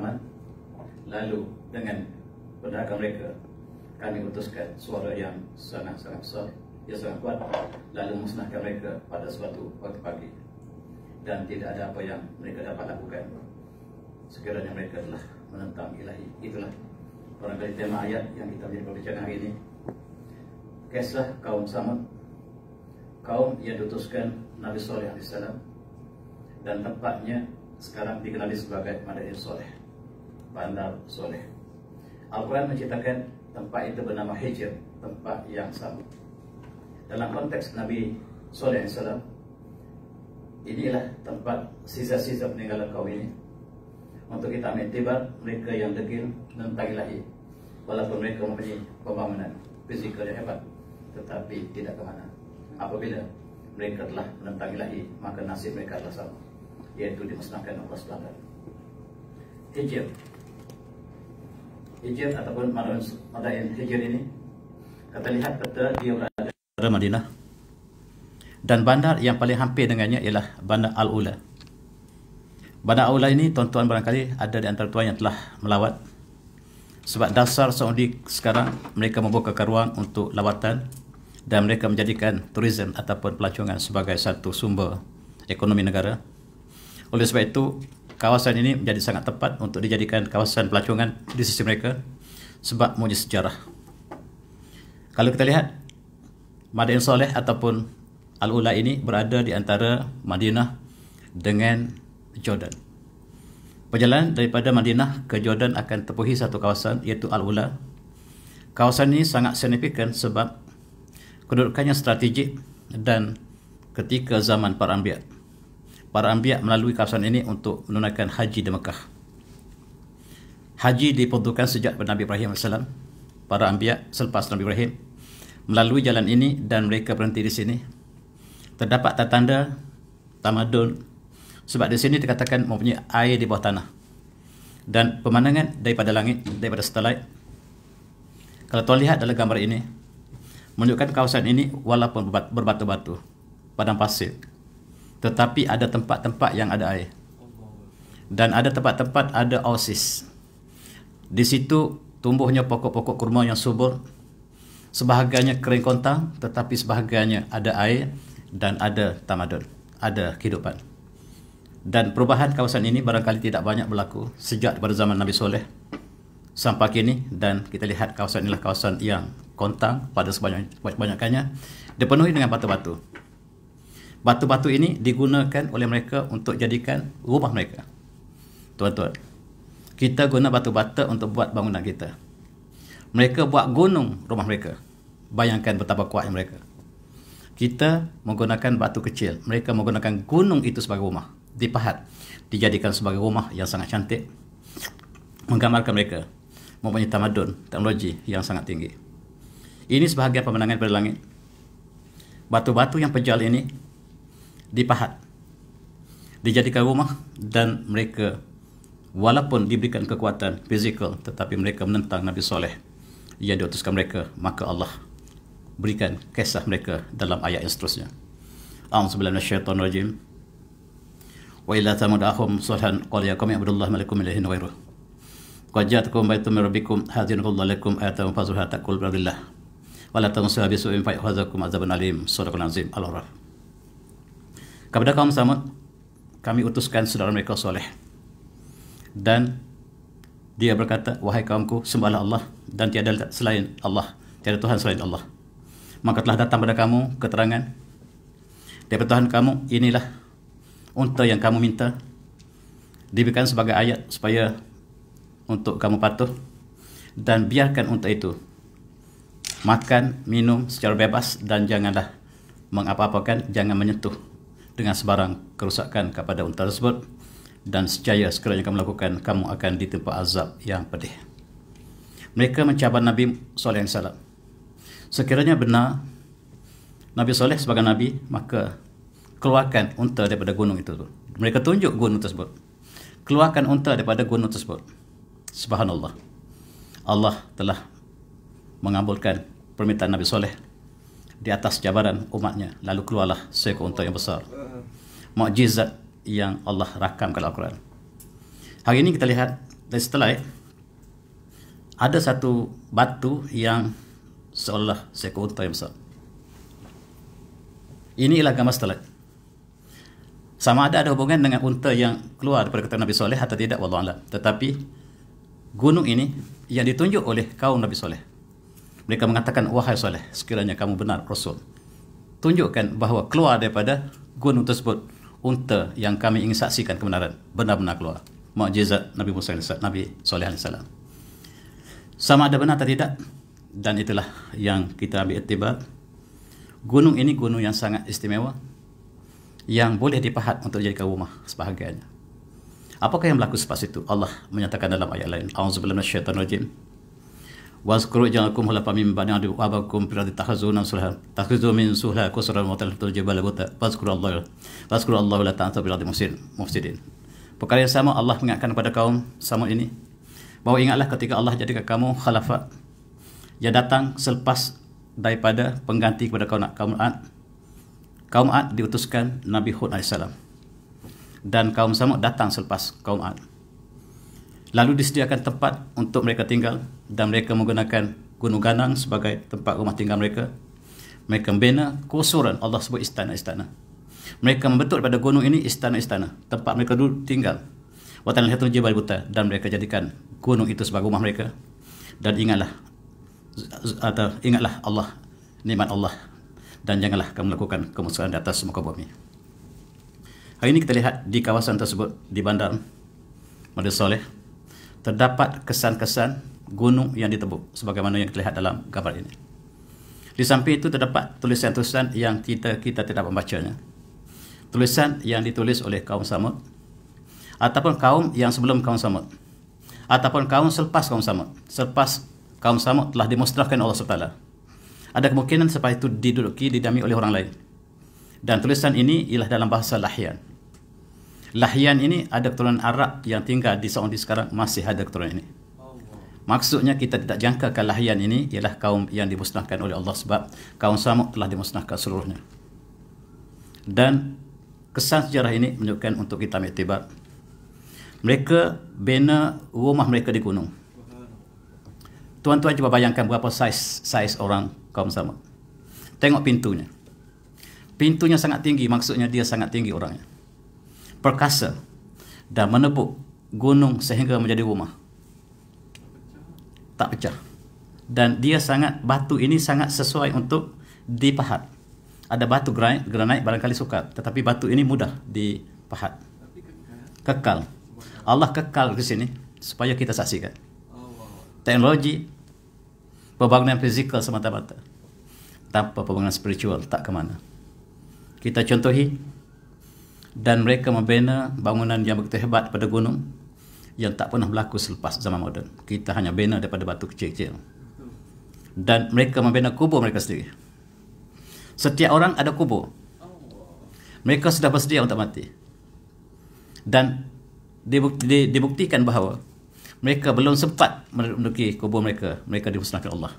Yaman. Lalu dengan pergerakan mereka, kami utuskan suara yang sangat-sangat besar, yang sangat kuat, lalu musnahkan mereka pada suatu waktu pagi. Dan tidak ada apa yang mereka dapat lakukan sekiranya mereka telah menentang ilahi. Itulah barangkali tema ayat yang kita menjadi perbincangan hari ini. Kisah kaum Samud, kaum yang diutuskan Nabi Saleh AS, dan tempatnya sekarang dikenali sebagai Madain Soleh, Bandar Soleh. Al-Quran menceritakan tempat itu bernama Hijr, tempat yang sama. Dalam konteks Nabi Saleh AS, inilah tempat sisa-sisa peninggalan kaum ini. Untuk kita ambil tibar mereka yang degil menentang ilahi, walaupun mereka mempunyai pembangunan fizikal yang hebat, tetapi tidak ke mana. Apabila mereka telah menentang ilahi, maka nasib mereka adalah sama, yaitu dimusnahkan Allah SWT. Hijr ataupun Madain Hijr ini, kata lihat peta, dia berada pada Madinah, dan bandar yang paling hampir dengannya ialah Bandar Al-Ula. Bandar Al-Ula ini, tuan-tuan barangkali ada di antara tuan yang telah melawat. Sebab dasar Saudi sekarang, mereka membuka ruang untuk lawatan, dan mereka menjadikan turisme ataupun pelancongan sebagai satu sumber ekonomi negara. Oleh sebab itu, kawasan ini menjadi sangat tepat untuk dijadikan kawasan pelancongan di sisi mereka, sebab mempunyai sejarah. Kalau kita lihat, Madain Soleh ataupun Al-Ula ini berada di antara Madinah dengan Jordan. Perjalanan daripada Madinah ke Jordan akan tempuhi satu kawasan, iaitu Al-Ula. Kawasan ini sangat signifikan sebab kedudukannya strategik, dan ketika zaman para Anbiya melalui kawasan ini untuk menunaikan haji di Mekah. Haji diperuntukkan sejak Nabi Ibrahim AS. Para Anbiya selepas Nabi Ibrahim melalui jalan ini, dan mereka berhenti di sini. Terdapat tanda tamadun, sebab di sini dikatakan mempunyai air di bawah tanah dan pemandangan daripada langit, daripada satellite. Kalau tuan lihat dalam gambar ini, menunjukkan kawasan ini walaupun berbatu-batu, padang pasir, tetapi ada tempat-tempat yang ada air, dan ada tempat-tempat ada oasis. Di situ tumbuhnya pokok-pokok kurma yang subur, sebahagiannya kering kontang, tetapi sebahagiannya ada air dan ada tamadun, ada kehidupan. Dan perubahan kawasan ini barangkali tidak banyak berlaku sejak pada zaman Nabi Soleh sampai kini, dan kita lihat kawasan inilah kawasan yang kontang pada sebanyak-banyaknya, dipenuhi dengan batu-batu. Batu-batu ini digunakan oleh mereka untuk jadikan rumah mereka. Tuan-tuan, kita guna batu bata untuk buat bangunan kita. Mereka buat gunung rumah mereka. Bayangkan betapa kuatnya mereka. Kita menggunakan batu kecil, mereka menggunakan gunung itu sebagai rumah, dipahat, dijadikan sebagai rumah yang sangat cantik, menggambarkan mereka mempunyai tamadun, teknologi yang sangat tinggi. Ini sebahagian pemandangan pada langit. Batu-batu yang pejal ini dipahat, dijadikan rumah, dan mereka walaupun diberikan kekuatan fizikal, tetapi mereka menentang Nabi Soleh yang diutuskan mereka. Maka Allah berikan kisah mereka dalam ayat yang seterusnya. A'udzubillahi minasyaitonirrajim. Wa ila thamud akhum salihan qala ya qaumi ibudullaha ma lakum min ilahin ghairuh. Qad ja'akum baitun min rabbikum hadhihi lakum ayatan fazuha taqul billah. Wa la tansuha bisu'in fa yahzakum azabun alim. Surah Al-Azim Al-Araf. Kepada kaum Samud, kami utuskan saudara mereka Soleh, dan dia berkata, wahai kaumku, sembahlah Allah, dan tiada selain Allah, tiada Tuhan selain Allah. Maka telah datang pada kamu keterangan daripada Tuhan kamu, inilah unta yang kamu minta, diberikan sebagai ayat supaya untuk kamu patuh, dan biarkan unta itu makan, minum secara bebas, dan janganlah mengapa-apakan, jangan menyentuh dengan sebarang kerusakan kepada unta tersebut, dan secaya sekiranya kamu lakukan, kamu akan ditimpa azab yang pedih. Mereka mencabar Nabi Soleh AS. Sekiranya benar Nabi Soleh sebagai Nabi, maka keluarkan unta daripada gunung itu. Mereka tunjuk gunung tersebut. Keluarkan unta daripada gunung tersebut. Subhanallah. Allah telah mengabulkan permintaan Nabi Soleh di atas cabaran umatnya. Lalu keluarlah seekor unta yang besar. Mukjizat yang Allah rakam dalam Al-Quran. Hari ini kita lihat Dan setelah ada satu batu yang seolah seekor unta yang besar. Ini ialah gambar setelah. Sama ada hubungan dengan unta yang keluar daripada keturunan Nabi Soleh atau tidak, wallahu a'lam. Tetapi gunung ini yang ditunjuk oleh kaum Nabi Soleh. Mereka mengatakan, wahai Soleh, sekiranya kamu benar Rasul, tunjukkan bahawa keluar daripada gunung tersebut unta yang kami ingin saksikan kebenaran, benar-benar keluar. Mukjizat Nabi Musa AS, Nabi Soleh AS. Sama ada benar atau tidak, dan itulah yang kita ambil iktibar. Gunung ini gunung yang sangat istimewa, yang boleh dipahat untuk dijadikan rumah sebahagiannya. Apakah yang berlaku selepas itu? Allah menyatakan dalam ayat lain, A'udzubillahi minasyaitonir rajim. Wazkuru ja'akum khulafa min ba'di 'adi wa abakum fil ardi takhuzuna takhuzu min suhla kusran wa taltul jibala buta. Wazkuru Allah la ta'tadu bil ardi mufsidin. Perkara yang sama Allah mengingatkan kepada kaum Samud ini, bahawa ingatlah ketika Allah jadikan kamu khalafah yang datang selepas daripada pengganti kepada kaum Ad. Kaum Ad diutuskan Nabi Hud AS, dan kaum Samud datang selepas kaum Ad. Lalu disediakan tempat untuk mereka tinggal, dan mereka menggunakan gunung ganang sebagai tempat rumah tinggal mereka. Mereka membina kusuran, Allah sebut istana-istana. Mereka membentuk daripada gunung ini istana-istana, tempat mereka dulu tinggal. Wa tanhatul jibal buta, dan mereka jadikan gunung itu sebagai rumah mereka. Dan ingatlah Allah, nikmat Allah, dan janganlah kamu melakukan kemusuhan di atas muka bumi. Hari ini kita lihat di kawasan tersebut, di bandar Nabi Soleh, terdapat kesan-kesan gunung yang ditebuk sebagaimana yang kita lihat dalam gambar ini. Di samping itu terdapat tulisan-tulisan yang kita tidak membacanya. Tulisan yang ditulis oleh kaum Samud, ataupun kaum yang sebelum kaum Samud, ataupun kaum selepas kaum Samud. Selepas kaum Samud telah dimusnahkan Allah SWT. Ada kemungkinan sebab itu didami oleh orang lain. Dan tulisan ini ialah dalam bahasa Lahyan. Lahyan ini ada keturunan Arab yang tinggal di Saudi sekarang, masih ada keturunan ini. Maksudnya kita tidak jangkakan Lahyan ini ialah kaum yang dimusnahkan oleh Allah, sebab kaum Samud telah dimusnahkan seluruhnya. Dan kesan sejarah ini menunjukkan untuk kita ambil iktibar. Mereka bina rumah mereka di gunung. Tuan-tuan cuba bayangkan berapa saiz orang kaum Samud. Tengok pintunya. Pintunya sangat tinggi, maksudnya dia sangat tinggi orangnya. Perkasa dan menebuk gunung sehingga menjadi rumah. Tak pecah. Dan dia batu ini sangat sesuai untuk dipahat. Ada batu granit barangkali sukar, tetapi batu ini mudah dipahat. Kekal. Allah kekal di sini supaya kita saksikan. Teknologi, pembangunan fizikal semata-mata, tanpa pembangunan spiritual tak ke mana. Kita contohi, dan mereka membina bangunan yang begitu hebat pada gunung yang tak pernah berlaku selepas zaman moden. Kita hanya bina daripada batu kecil-kecil. Dan mereka membina kubur mereka sendiri. Setiap orang ada kubur. Mereka sudah bersedia untuk mati. Dan dibuktikan bahawa mereka belum sempat menduduki kubur mereka. Mereka dimusnahkan Allah.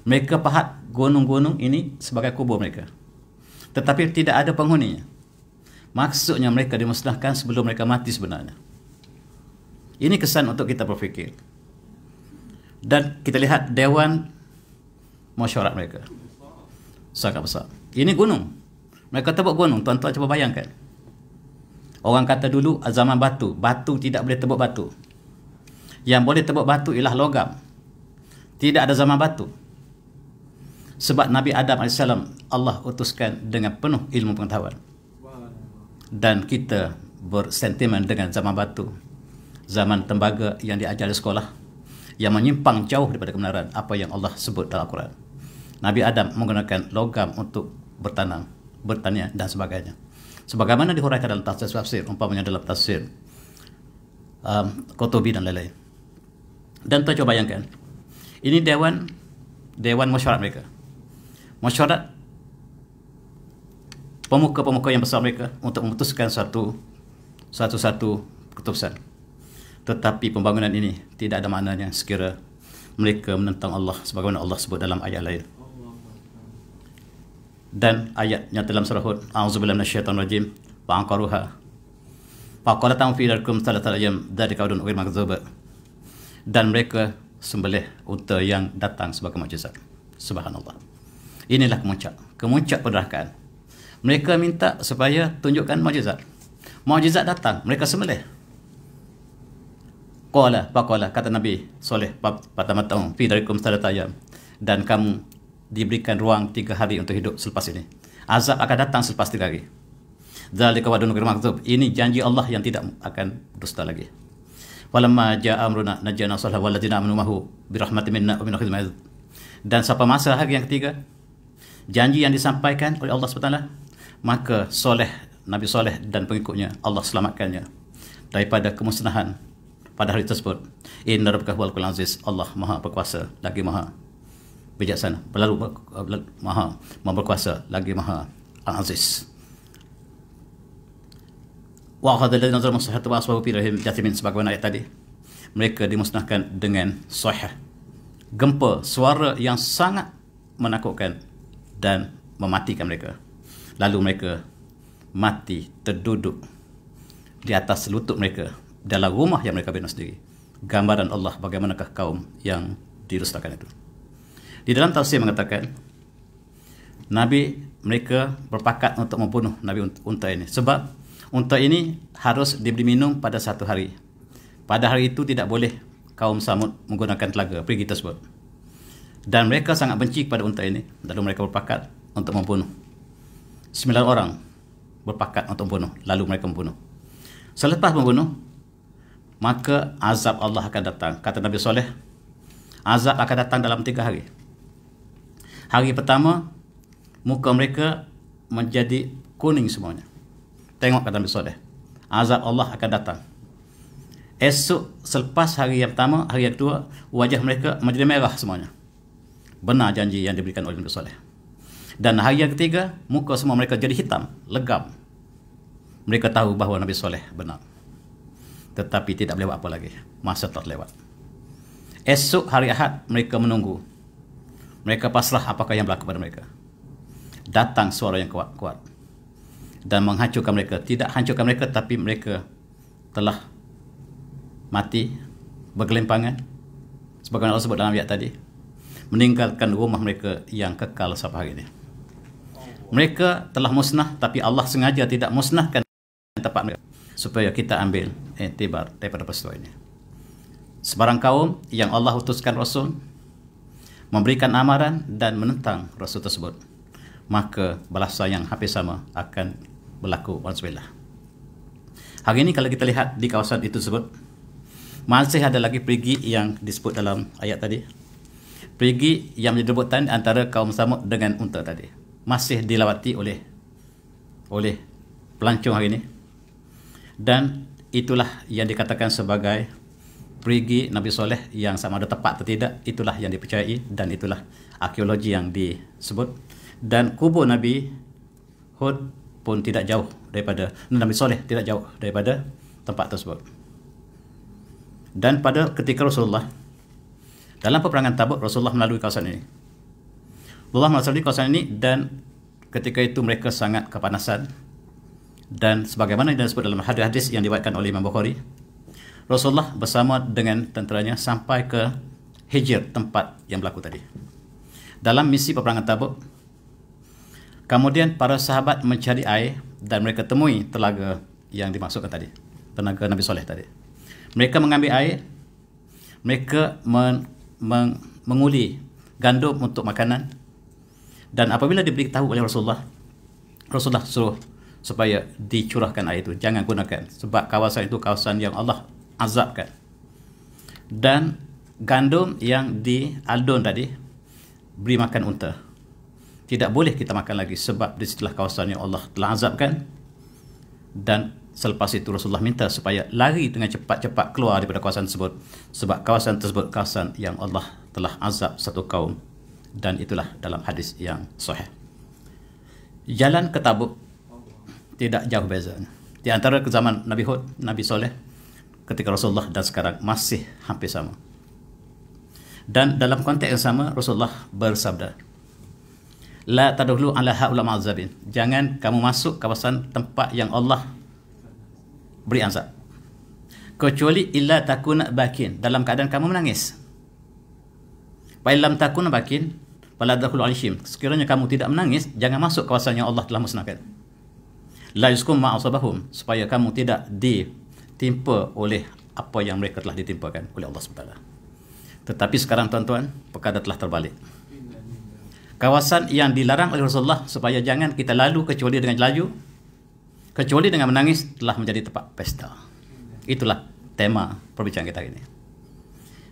Mereka pahat gunung-gunung ini sebagai kubur mereka. Tetapi tidak ada penghuninya. Maksudnya mereka dimusnahkan sebelum mereka mati sebenarnya. Ini kesan untuk kita berfikir. Dan kita lihat dewan masyarakat mereka. Sangat besar. Ini gunung. Mereka tebuk gunung. Tuan-tuan cuba bayangkan. Orang kata dulu zaman batu. Batu tidak boleh tebuk batu. Yang boleh tebuk batu ialah logam. Tidak ada zaman batu. Sebab Nabi Adam AS Allah utuskan dengan penuh ilmu pengetahuan. Dan kita bersentimen dengan zaman batu, zaman tembaga yang diajar di sekolah, yang menyimpang jauh daripada kebenaran apa yang Allah sebut dalam Al-Quran. Nabi Adam menggunakan logam untuk bertanam, bertanian dan sebagainya. Sebagaimana dihuraikan dalam tafsir, umpamanya dalam tafsir Qurtubi dan lain-lain. Dan tuan coba bayangkan, ini dewan masyarakat mereka. Masyarakat pemuka-pemuka yang besar mereka untuk memutuskan satu keputusan. Tetapi pembangunan ini tidak ada maknanya sekira mereka menentang Allah sebagaimana Allah sebut dalam ayat lain. Dan ayatnya dalam surah Hud, a'udzubillahi minasyaitonir rajim, wa anqaruha faqala ta'am fi lakum thalathal ayyam dzalika udun ghayr makdzub dan mereka sembelih unta yang datang sebagai mukjizat. Subhanallah. Inilah kemuncak penerakaan. Mereka minta supaya tunjukkan mukjizat. Mukjizat datang, mereka sembelih. Faqala, kata Nabi Soleh, Fatamattu fi darikum salatata ayyam, dan kamu diberikan ruang 3 hari untuk hidup selepas ini. Azab akan datang selepas 3 hari. Dzalika wa'dun ghairu makdzub. Ini janji Allah yang tidak akan dusta lagi. Walamma ja'a amruna najjana salih wal ladzina amanu mahu bi rahmatin minna wa min khizmati. Dan sampai masa hari yang ketiga, janji yang disampaikan oleh Allah SWT, maka Nabi Soleh dan pengikutnya, Allah selamatkannya daripada kemusnahan pada hari tersebut. Inna rabbaka huwal qawiyyul aziz. Allah Maha berkuasa lagi Maha bijaksana, Maha berkuasa lagi Maha aziz. Wa akhadha alladhina zalamu as-sayhatu wa asbahu fi rahim jathimin, sebagaimana ayat tadi. Mereka dimusnahkan dengan sayhah, gempa, suara yang sangat menakutkan dan mematikan mereka. Lalu mereka mati terduduk di atas lutut mereka dalam rumah yang mereka bina sendiri. Gambaran Allah bagaimanakah kaum yang didustakan itu. Di dalam tafsir mengatakan, mereka berpakat untuk membunuh Nabi unta ini, sebab unta ini harus diberi minum pada satu hari. Pada hari itu tidak boleh kaum Samud menggunakan telaga perigi tersebut. Dan mereka sangat benci kepada unta ini. Lalu mereka berpakat untuk membunuh. 9 orang berpakat untuk membunuh. Lalu mereka membunuh. Selepas membunuh, maka azab Allah akan datang. Kata Nabi Soleh, azab akan datang dalam 3 hari. Hari pertama, muka mereka menjadi kuning semuanya. Tengok, kata Nabi Soleh, azab Allah akan datang. Esok selepas hari yang pertama, hari yang kedua, wajah mereka menjadi merah semuanya. Benar janji yang diberikan oleh Nabi Soleh. Dan hari yang ketiga, muka semua mereka jadi hitam, legam. Mereka tahu bahawa Nabi Soleh benar. Tetapi tidak boleh buat apa lagi. Masa telah lewat. Esok hari Ahad, mereka menunggu. Mereka pasrah apakah yang berlaku pada mereka. Datang suara yang kuat dan menghancurkan mereka. Tidak hancurkan mereka, tapi mereka telah mati bergelimpangan, sebagaimana Allah sebut dalam ayat tadi, meninggalkan rumah mereka yang kekal sampai hari ini. Mereka telah musnah, tapi Allah sengaja tidak musnahkan tempat mereka supaya kita ambil iktibar daripada peristiwa ini. Sebarang kaum yang Allah utuskan Rasul, memberikan amaran dan menentang Rasul tersebut, maka balasan yang hampir sama akan berlaku. Walhamdulillah. Hari ini kalau kita lihat di kawasan itu tersebut, masih ada lagi perigi yang disebut dalam ayat tadi. Perigi yang menjadi rebutan antara kaum Samud dengan unta tadi. Masih dilawati oleh pelancong hari ini. Dan itulah yang dikatakan sebagai perigi Nabi Soleh yang sama ada tepat atau tidak. Itulah yang dipercayai dan itulah arkeologi yang disebut. Dan kubur Nabi Hud pun tidak jauh daripada, Nabi Soleh tidak jauh daripada tempat tersebut. Dan pada ketika Rasulullah dalam peperangan Tabuk, Rasulullah melalui kawasan ini. Rasulullah melalui kawasan ini, dan ketika itu mereka sangat kepanasan. Dan sebagaimana yang disebut dalam hadis yang diriwayatkan oleh Imam Bukhari, Rasulullah bersama dengan tenteranya sampai ke Hijr, tempat yang berlaku tadi. Dalam misi peperangan Tabuk, kemudian para sahabat mencari air dan mereka temui telaga yang dimaksudkan tadi, telaga Nabi Soleh tadi. Mereka mengambil air, mereka menguli gandum untuk makanan, dan apabila diberitahu oleh Rasulullah, Rasulullah suruh supaya dicurahkan air itu, jangan gunakan, sebab kawasan itu kawasan yang Allah azabkan. Dan gandum yang dialdon tadi beri makan unta. Tidak boleh kita makan lagi, sebab di situlah kawasan yang Allah telah azabkan. Dan selepas itu Rasulullah minta supaya lari dengan cepat-cepat keluar daripada kawasan tersebut, sebab kawasan tersebut kawasan yang Allah telah azab satu kaum. Dan itulah dalam hadis yang sahih. Jalan ke Tabuk tidak jauh beza di antara ke zaman Nabi Hud, Nabi Soleh, ketika Rasulullah, dan sekarang masih hampir sama. Dan dalam konteks yang sama, Rasulullah bersabda, la tadkhulu ala haula ma'azabin, jangan kamu masuk kawasan tempat yang Allah beri azab. kecuali illa takuna bakin, dalam keadaan kamu menangis. Fa illam takuna bakin fala tadkhulu alihim, sekiranya kamu tidak menangis, jangan masuk kawasan yang Allah telah musnahkan. La yuskum ma asabahum, supaya kamu tidak ditimpa oleh apa yang mereka telah ditimpakan oleh Allah SWT. Tetapi sekarang tuan-tuan, perkara telah terbalik. Kawasan yang dilarang oleh Rasulullah supaya jangan kita lalu kecuali dengan laju, kecuali dengan menangis, telah menjadi tempat pesta. Itulah tema perbincangan kita hari ini.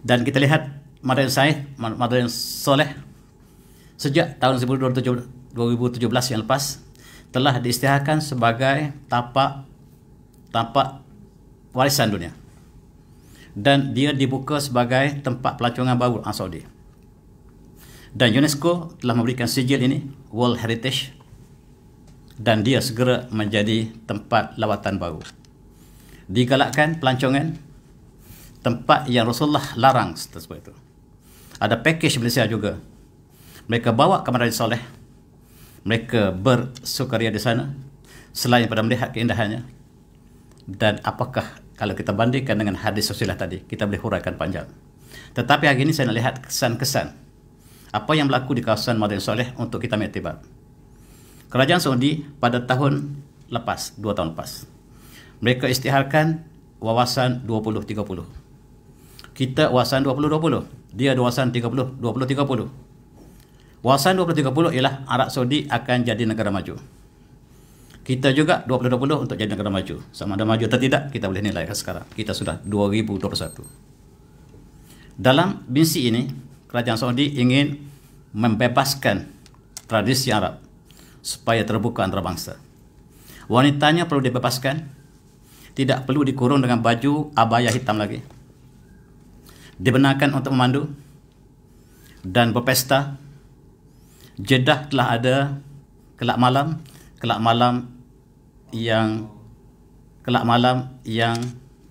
Dan kita lihat Madain Soleh sejak tahun 2017 yang lepas telah diisytiharkan sebagai tapak warisan dunia. Dan dia dibuka sebagai tempat pelancongan baru Arab Saudi. Dan UNESCO telah memberikan sijil ini World Heritage, dan dia segera menjadi tempat lawatan baru. Digalakkan pelancongan tempat yang Rasulullah larang seperti itu. Ada package Malaysia juga. Mereka bawa ke Madain Soleh. Mereka bersukaria di sana selain pada melihat keindahannya. Dan apakah kalau kita bandingkan dengan hadis Rasulullah tadi, kita boleh huraikan panjang. Tetapi hari ini saya nak lihat kesan-kesan apa yang berlaku di kawasan Madain Soleh untuk kita mengiktibar. Kerajaan Saudi pada tahun lepas, 2 tahun lepas, mereka isytiharkan wawasan 2030. Kita wawasan 2020, dia wawasan 2030. Wawasan 2030 ialah Arab Saudi akan jadi negara maju. Kita juga 2020 untuk jadi negara maju. Sama ada maju atau tidak, kita boleh nilai sekarang. Kita sudah 2021. Dalam misi ini, kerajaan Saudi ingin membebaskan tradisi Arab supaya terbuka antarabangsa. Wanitanya perlu dibebaskan, tidak perlu dikurung dengan baju abaya hitam lagi. Dibenarkan untuk memandu dan berpesta. Jeddah telah ada kelab malam yang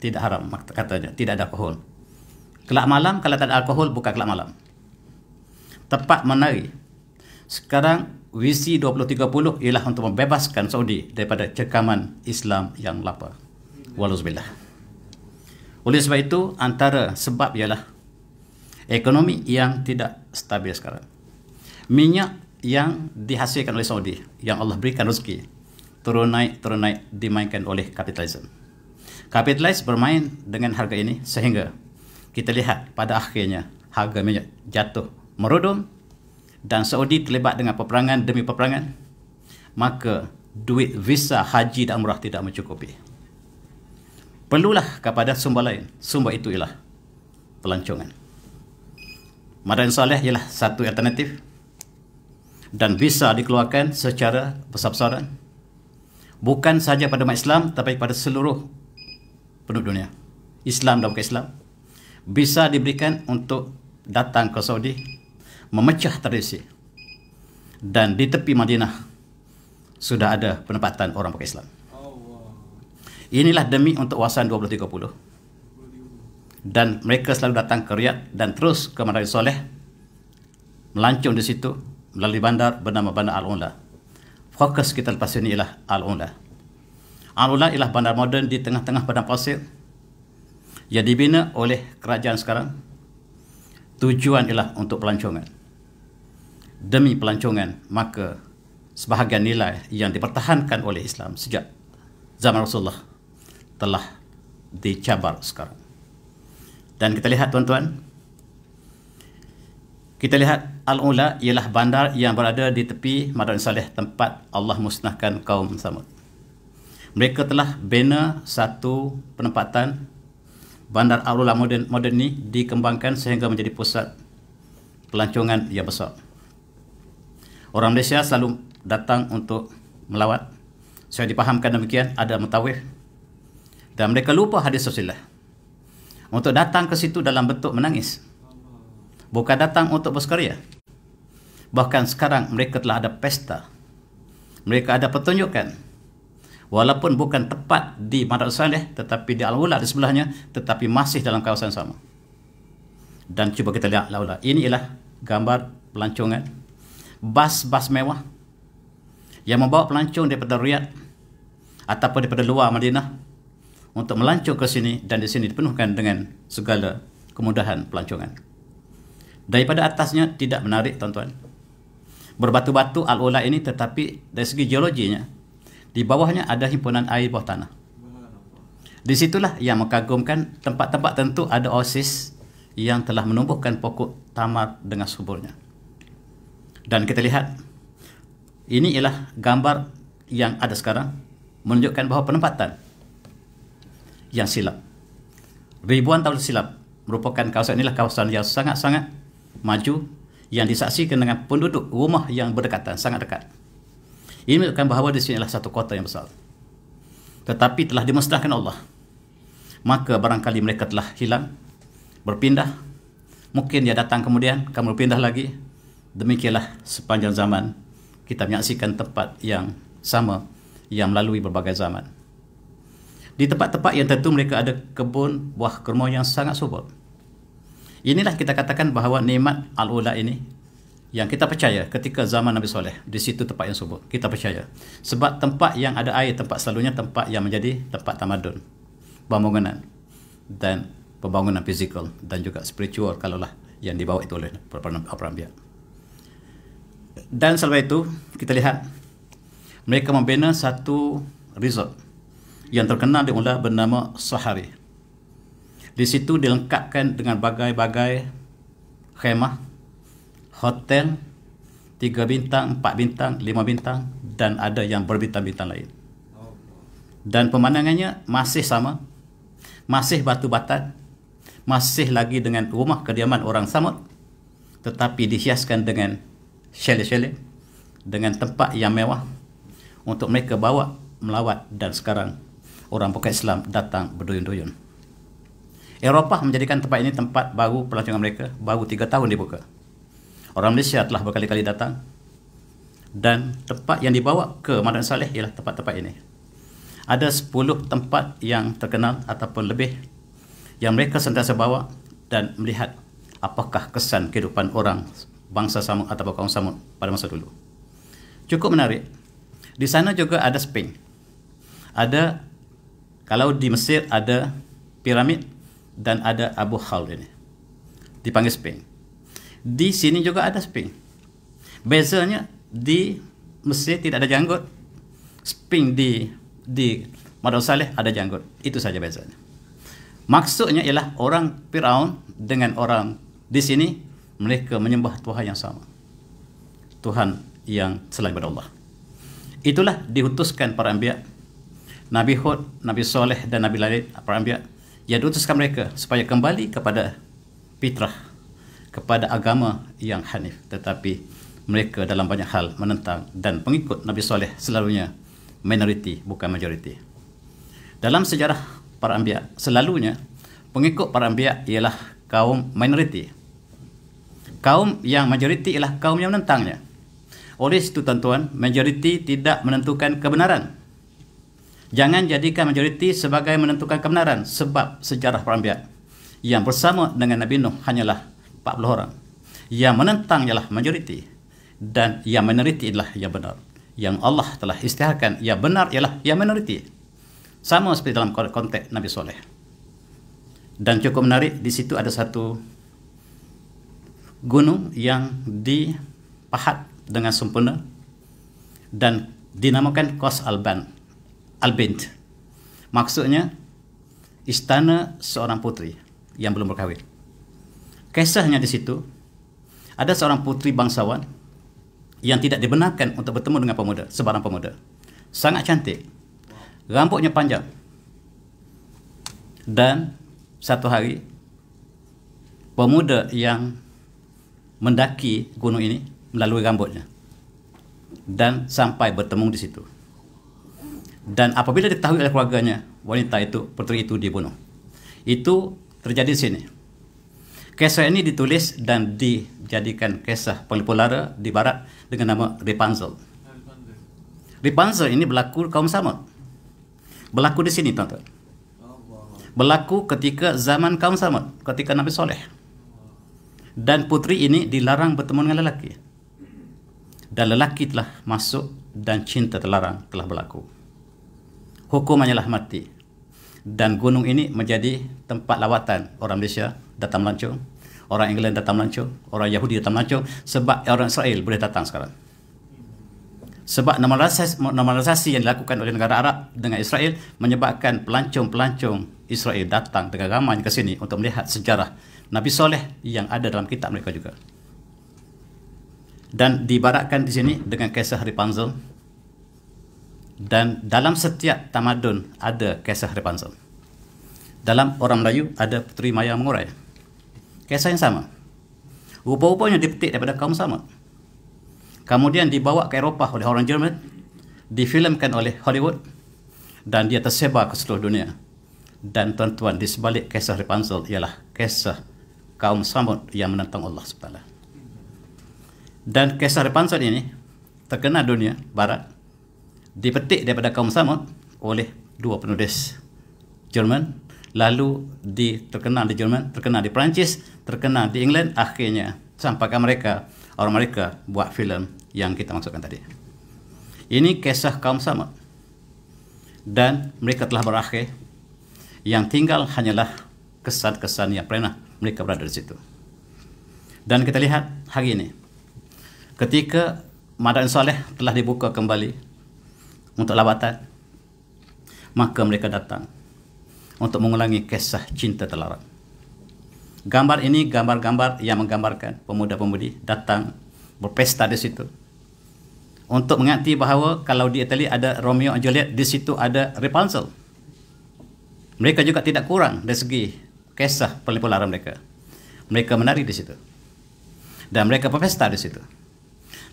tidak haram, katanya tidak ada alkohol. Kelab malam kalau tak ada alkohol bukan kelab malam. Tempat menari. Sekarang visi 2030 ialah untuk membebaskan Saudi daripada cekaman Islam yang lapar. Walauzubillah. Oleh sebab itu, antara sebab ialah ekonomi yang tidak stabil sekarang. Minyak yang dihasilkan oleh Saudi, yang Allah berikan rezeki, turun naik dimainkan oleh kapitalisme. Kapitalis bermain dengan harga ini sehingga kita lihat pada akhirnya harga minyak jatuh merudum dan Saudi terlibat dengan peperangan demi peperangan, maka duit visa haji dan umrah tidak mencukupi. Perlulah kepada sumber lain. Sumber itu ialah pelancongan. Madain Soleh ialah satu alternatif, dan visa dikeluarkan secara besar-besaran bukan sahaja pada umat Islam tapi pada seluruh penduduk dunia, Islam dan bukan Islam. Visa diberikan untuk datang ke Saudi, memecah tradisi. Dan di tepi Madinah sudah ada penempatan orang bukan Islam. Inilah demi untuk wawasan 2030. Dan mereka selalu datang ke Riyadh dan terus ke Madain Soleh, melancong di situ melalui bandar bernama Bandar Al-Ula. Fokus kita lepas ini ialah Al-Ula. Al-Ula ialah bandar moden di tengah-tengah padang pasir yang dibina oleh kerajaan sekarang. Tujuan ialah untuk pelancongan. Demi pelancongan, maka sebahagian nilai yang dipertahankan oleh Islam sejak zaman Rasulullah telah dicabar sekarang. Dan kita lihat tuan-tuan, kita lihat Al-Ula ialah bandar yang berada di tepi Madain Soleh, tempat Allah musnahkan kaum Samud. Mereka telah bina satu penempatan. Bandar Al-Ula moden ini dikembangkan sehingga menjadi pusat pelancongan yang besar. Orang Malaysia selalu datang untuk melawat. Saya dipahamkan demikian, ada mutawif. Dan mereka lupa hadis Rasulullah. Untuk datang ke situ dalam bentuk menangis. Bukan datang untuk bersukaria. Bahkan sekarang mereka telah ada pesta. Mereka ada pertunjukan. Walaupun bukan tepat di Madain Soleh, tetapi di Al-Ula di sebelahnya, tetapi masih dalam kawasan sama. Dan cuba kita lihat Al-Ula. Ini ialah gambar pelancongan. Bas-bas mewah yang membawa pelancong daripada Riyadh ataupun daripada luar Madinah untuk melancong ke sini, dan di sini dipenuhkan dengan segala kemudahan pelancongan. Daripada atasnya tidak menarik, tuan-tuan. Berbatu-batu Al-Ula ini, tetapi dari segi geologinya, di bawahnya ada himpunan air bawah tanah. Di situlah yang mengagumkan, tempat-tempat tentu ada oasis yang telah menumbuhkan pokok tamar dengan suburnya. Dan kita lihat, ini ialah gambar yang ada sekarang, menunjukkan bahawa penempatan yang silap, ribuan tahun silap, merupakan kawasan inilah kawasan yang sangat-sangat maju, yang disaksikan dengan penduduk rumah yang berdekatan, sangat dekat. Ini menunjukkan bahawa di sini adalah satu kota yang besar. Tetapi telah dimusnahkan Allah. Maka barangkali mereka telah hilang, berpindah. Mungkin dia datang kemudian, kamu berpindah lagi. Demikianlah sepanjang zaman kita menyaksikan tempat yang sama yang melalui berbagai zaman. Di tempat-tempat yang tentu mereka ada kebun buah kurma yang sangat subur. Inilah kita katakan bahawa nikmat Al-Ula ini yang kita percaya ketika zaman Nabi Soleh, di situ tempat yang subur. Kita percaya. Sebab tempat yang ada air, tempat selalunya tempat yang menjadi tempat tamadun, bangunan, dan pembangunan fizikal dan juga spiritual kalaulah yang dibawa itu oleh para anbiya. Dan selepas itu kita lihat mereka membina satu resort yang terkenal di Ula bernama Sahari. Di situ dilengkapkan dengan bagai-bagai khemah, hotel 3 bintang, 4 bintang, 5 bintang, dan ada yang berbintang-bintang lain. Dan pemandangannya masih sama, masih batu batan, masih lagi dengan rumah kediaman orang Samud, tetapi dihiaskan dengan chalet-chalet, dengan tempat yang mewah untuk mereka bawa melawat, dan sekarang orang bukan Islam datang berduyun-duyun. Eropah menjadikan tempat ini tempat baru pelancongan mereka, baru 3 tahun dibuka. Orang Malaysia telah berkali-kali datang, dan tempat yang dibawa ke Madinah Saleh ialah tempat-tempat ini. Ada 10 tempat yang terkenal ataupun lebih yang mereka sentiasa bawa dan melihat apakah kesan kehidupan orang bangsa Samud atau kaum Samud pada masa dulu. Cukup menarik. Di sana juga ada Sphinx. Ada, kalau di Mesir ada piramid dan ada Abu Khal ini, dipanggil Sphinx. Di sini juga ada Sphinx. Bezanya di Mesir tidak ada janggut, Sphinx di Madinah Saleh ada janggut. Itu saja bezanya. Maksudnya ialah orang Firaun dengan orang di sini, mereka menyembah Tuhan yang sama, Tuhan yang selain daripada Allah. Itulah diutuskan para anbiya, Nabi Hud, Nabi Soleh, dan Nabi lain, para anbiya, yang diutuskan mereka supaya kembali kepada fitrah, kepada agama yang hanif. Tetapi mereka dalam banyak hal menentang, dan pengikut Nabi Soleh selalunya minoriti, bukan majoriti. Dalam sejarah para anbiya, selalunya pengikut para anbiya ialah kaum minoriti. Kaum yang majoriti ialah kaum yang menentangnya. Oleh itu tuan-tuan, majoriti tidak menentukan kebenaran. Jangan jadikan majoriti sebagai menentukan kebenaran, sebab sejarah para anbiya yang bersama dengan Nabi Nuh hanyalah 40 orang. Yang menentang ialah majoriti, dan yang minoriti adalah yang benar. Yang Allah telah isytiharkan yang benar ialah yang minoriti. Sama seperti dalam konteks Nabi Soleh. Dan cukup menarik, di situ ada satu gunung yang dipahat dengan sempurna dan dinamakan Qas Al-Bint. Maksudnya istana seorang putri yang belum berkahwin. Kisahnya di situ ada seorang putri bangsawan yang tidak dibenarkan untuk bertemu dengan pemuda, sebarang pemuda. Sangat cantik, rambutnya panjang. Dan satu hari pemuda yang mendaki gunung ini melalui rambutnya dan sampai bertemu di situ. Dan apabila diketahui oleh keluarganya, wanita itu, putri itu dibunuh. Itu terjadi di sini. Kisah ini ditulis dan dijadikan kisah paling popular di barat dengan nama Rapunzel. Rapunzel ini berlaku kaum Samud. Berlaku di sini, tuan-tuan. Berlaku ketika zaman kaum Samud, ketika Nabi Soleh. Dan putri ini dilarang bertemu dengan lelaki. Dan lelaki telah masuk dan cinta terlarang telah berlaku. Hukumannya lah mati. Dan gunung ini menjadi tempat lawatan orang Malaysia datang melancong, orang England datang melancong, orang Yahudi datang melancong, sebab orang Israel boleh datang sekarang. Sebab normalisasi yang dilakukan oleh negara Arab dengan Israel menyebabkan pelancong-pelancong Israel datang dengan ramai ke sini untuk melihat sejarah Nabi Soleh yang ada dalam kitab mereka juga. Dan diibaratkan di sini dengan kisah Rapunzel. Dan dalam setiap tamadun ada kisah Rapunzel. Dalam orang Melayu ada Puteri Maya Mengurai. Kisah yang sama. Rupa-rupanya dipetik daripada kaum sama. Kemudian dibawa ke Eropah oleh orang Jerman, difilmkan oleh Hollywood, dan dia tersebar ke seluruh dunia. Dan tuan-tuan, di sebalik kisah Rapunzel ialah kisah kaum Samud yang menentang Allah SWT. Dan kisah Rapunzel ini terkenal dunia barat, dipetik daripada kaum Samud oleh dua penulis Jerman, lalu terkenal di Jerman, terkenal di Perancis, terkenal di England, akhirnya sampai ke mereka, orang mereka buat filem yang kita maksudkan tadi. Ini kisah kaum Samud. Dan mereka telah berakhir. Yang tinggal hanyalah kesan-kesan yang pernah mereka berada di situ. Dan kita lihat hari ini, ketika Madain Soleh telah dibuka kembali untuk lawatan, maka mereka datang untuk mengulangi kisah cinta terlarang. Gambar ini gambar-gambar yang menggambarkan pemuda-pemudi datang berpesta di situ untuk mengerti bahawa kalau di Itali ada Romeo and Juliet, di situ ada Rapunzel. Mereka juga tidak kurang dari segi kisah popular mereka. Mereka menari di situ dan mereka berpesta di situ.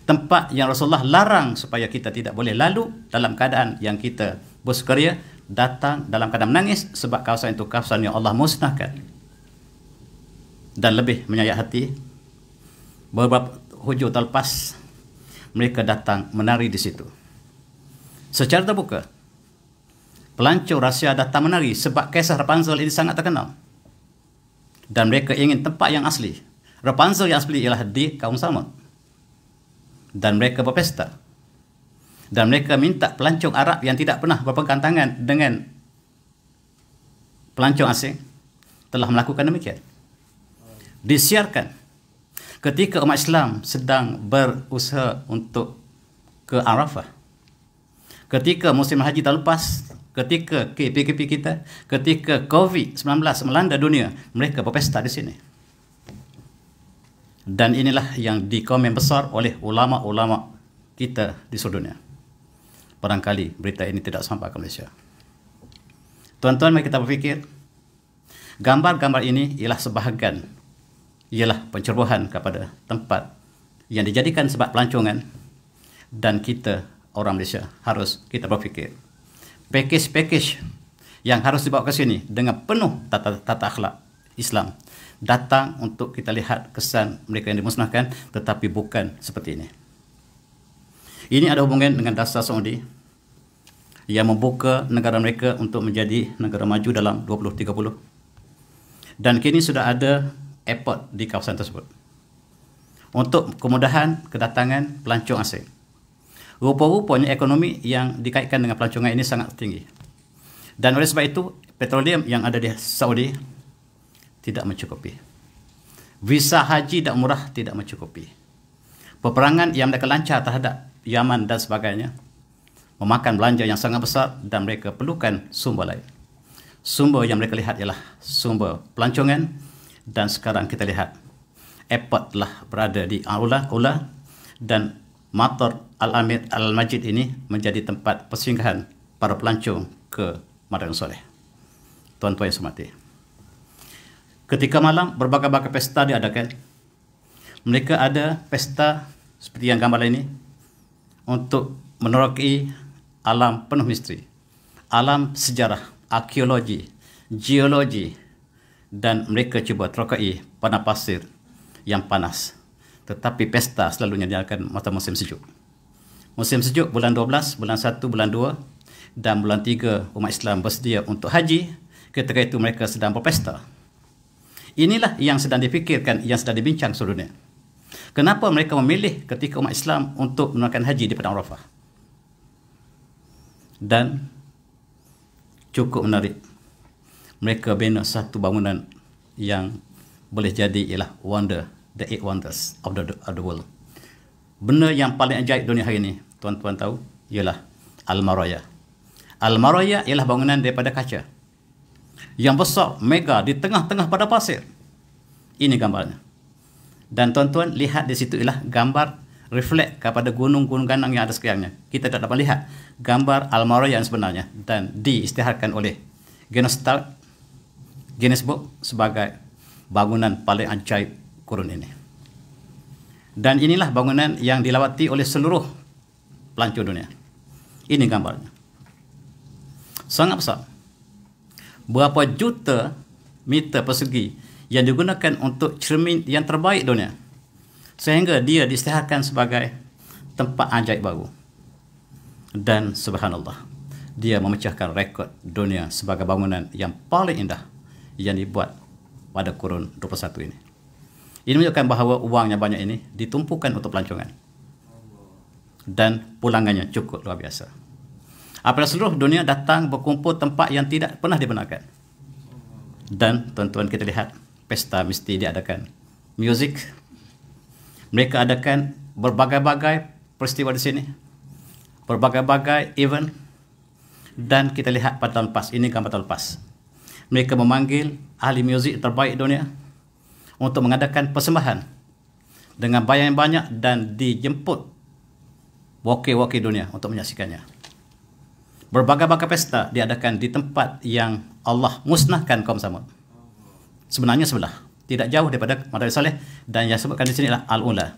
Tempat yang Rasulullah larang supaya kita tidak boleh lalu dalam keadaan yang kita bersukaria, datang dalam keadaan menangis sebab kawasan itu kawasan yang Allah musnahkan. Dan lebih menyayat hati, beberapa hujung terlepas mereka datang menari di situ secara terbuka. Pelancong Rusia datang menari sebab kisah Rapunzel ini sangat terkenal, dan mereka ingin tempat yang asli. Rapunzel yang asli ialah di kaum Samud, dan mereka berpesta, dan mereka minta pelancong Arab yang tidak pernah berpegang tangan dengan pelancong asing telah melakukan demikian. Disiarkan ketika umat Islam sedang berusaha untuk ke Arafah, ketika musim haji terlepas, ketika PKP kita, ketika COVID-19 melanda dunia, mereka berpesta di sini. Dan inilah yang dikomen besar oleh ulama-ulama kita di seluruh dunia. Barangkali berita ini tidak sampai ke Malaysia. Tuan-tuan, mari kita berfikir, gambar-gambar ini ialah sebahagian, ialah pencerobohan kepada tempat yang dijadikan sebab pelancongan, dan kita orang Malaysia harus kita berfikir pakej-pakej yang harus dibawa ke sini dengan penuh tata akhlak Islam datang untuk kita lihat kesan mereka yang dimusnahkan, tetapi bukan seperti ini. Ini ada hubungan dengan dasar Saudi yang membuka negara mereka untuk menjadi negara maju dalam 2030, dan kini sudah ada airport di kawasan tersebut untuk kemudahan kedatangan pelancong asing. Rupa-rupanya ekonomi yang dikaitkan dengan pelancongan ini sangat tinggi, dan oleh sebab itu petroleum yang ada di Saudi tidak mencukupi. Visa haji dan umrah tidak mencukupi. Peperangan yang mereka lancar terhadap Yaman dan sebagainya memakan belanja yang sangat besar, dan mereka perlukan sumber lain. Sumber yang mereka lihat ialah sumber pelancongan. Dan sekarang kita lihat airport telah berada di Ula, dan Matar Al-Amir Al-Majid ini menjadi tempat persinggahan para pelancong ke Madain Soleh. Tuan-tuan yang hormati, ketika malam berbagai-bagai pesta diadakan. Mereka ada pesta seperti yang gambar ini untuk menerokai alam penuh misteri, alam sejarah, arkeologi, geologi, dan mereka cuba terokai padang pasir yang panas. Tetapi pesta selalunya diadakan masa musim sejuk. Musim sejuk bulan 12, bulan 1, bulan 2 dan bulan 3 umat Islam bersedia untuk haji. Ketika itu mereka sedang berpesta. Inilah yang sedang difikirkan, yang sedang dibincang seluruh dunia. Kenapa mereka memilih ketika umat Islam untuk menunaikan haji di Padang Arafah? Dan cukup menarik, mereka bina satu bangunan yang boleh jadi ialah wonder, the 8 wonders of the world. Benda yang paling ajaib dunia hari ini, tuan-tuan tahu, ialah Al-Maraya. Al-Maraya ialah bangunan daripada kaca yang besar, mega, di tengah-tengah pada pasir. Ini gambarnya. Dan tuan-tuan lihat di situ ialah gambar reflect kepada gunung-gunung ganang yang ada sekitarnya. Kita tak dapat lihat gambar Al-Maraya yang sebenarnya, dan diisytiharkan oleh Guinness Book sebagai bangunan paling ajaib kurun ini. Dan inilah bangunan yang dilawati oleh seluruh pelancong dunia. Ini gambarnya. Sangat besar. Berapa juta meter persegi yang digunakan untuk cermin yang terbaik dunia. Sehingga dia diisytiharkan sebagai tempat ajaib baru. Dan subhanallah, dia memecahkan rekod dunia sebagai bangunan yang paling indah yang dibuat pada kurun 21 ini. Ini menunjukkan bahawa uangnya banyak ini ditumpukan untuk pelancongan. Dan pulangannya cukup luar biasa. Apabila seluruh dunia datang berkumpul tempat yang tidak pernah dibenarkan. Dan tuan-tuan kita lihat, pesta mesti diadakan. Muzik, mereka adakan berbagai-bagai peristiwa di sini. Berbagai-bagai event. Dan kita lihat pada tahun lepas, ini gambar tahun lepas. Mereka memanggil ahli muzik terbaik dunia untuk mengadakan persembahan dengan bayar yang banyak dan dijemput wakil-wakil dunia untuk menyaksikannya. Berbagai-bagai pesta diadakan di tempat yang Allah musnahkan kaum Samud. Sebenarnya sebelah, tidak jauh daripada Madrasah Saleh, dan yang sebutkan di sini adalah Al-Ula.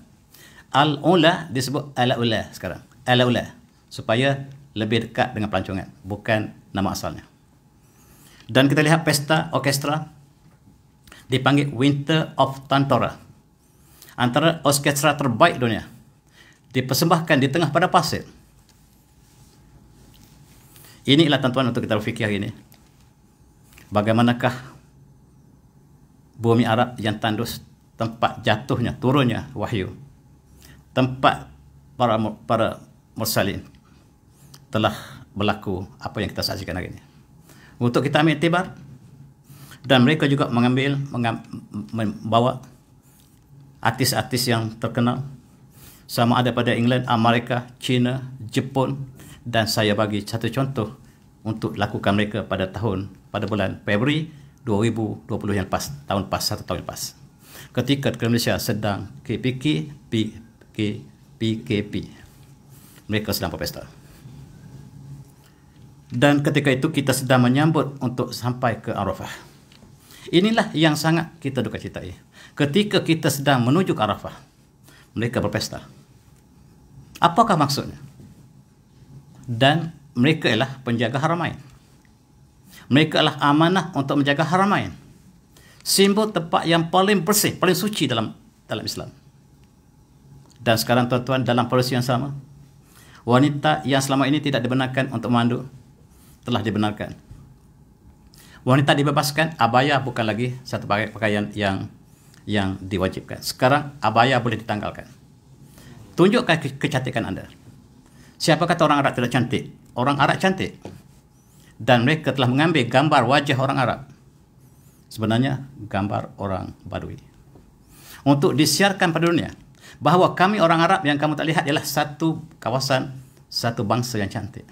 Al-Ula disebut Al-Ula sekarang. Al-Ula, supaya lebih dekat dengan pelancongan, bukan nama asalnya. Dan kita lihat pesta orkestra dipanggil Winter of Tantora. Antara orkestra terbaik dunia. Dipersembahkan di tengah pada pasir. Inilah tuan-tuan untuk kita berfikir hari ini. Bagaimanakah bumi Arab yang tandus, tempat jatuhnya, turunnya wahyu, tempat para mursalin, telah berlaku apa yang kita saksikan hari ini. Untuk kita ambil iktibar, dan mereka juga membawa artis-artis yang terkenal, sama ada pada England, Amerika, China, Jepun, dan saya bagi satu contoh untuk lakukan mereka pada bulan Februari 2020 yang lepas, satu tahun lepas. Ketika Malaysia sedang PKP, mereka sedang berpesta. Dan ketika itu kita sedang menyambut untuk sampai ke Arafah. Inilah yang sangat kita duka citai. Ketika kita sedang menuju ke Arafah, mereka berpesta. Apakah maksudnya? Dan mereka ialah penjaga haramain. Mereka adalah amanah untuk menjaga haramain. Simbol tempat yang paling bersih, paling suci dalam Islam. Dan sekarang tuan-tuan, dalam polisi yang sama, wanita yang selama ini tidak dibenarkan untuk memandu telah dibenarkan. Wanita dibebaskan, abaya bukan lagi satu pakaian yang diwajibkan. Sekarang abaya boleh ditanggalkan. Tunjukkan kecantikan anda. Siapa kata orang Arab tidak cantik? Orang Arab cantik. Dan mereka telah mengambil gambar wajah orang Arab. Sebenarnya gambar orang Badui. Untuk disiarkan pada dunia bahawa kami orang Arab yang kamu tak lihat ialah satu kawasan, satu bangsa yang cantik.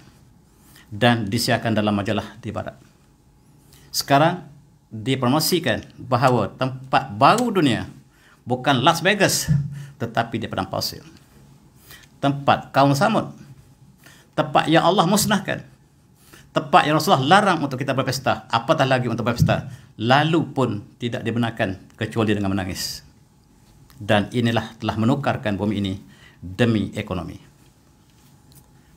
Dan disiarkan dalam majalah di barat. Sekarang dipromosikan bahawa tempat baru dunia bukan Las Vegas, tetapi di padang pasir. Tempat kaum Samud. Tempat yang Allah musnahkan. Tempat yang Rasulullah larang untuk kita berpesta. Apatah lagi untuk berpesta. Lalu pun tidak dibenarkan kecuali dengan menangis. Dan inilah telah menukarkan bumi ini demi ekonomi.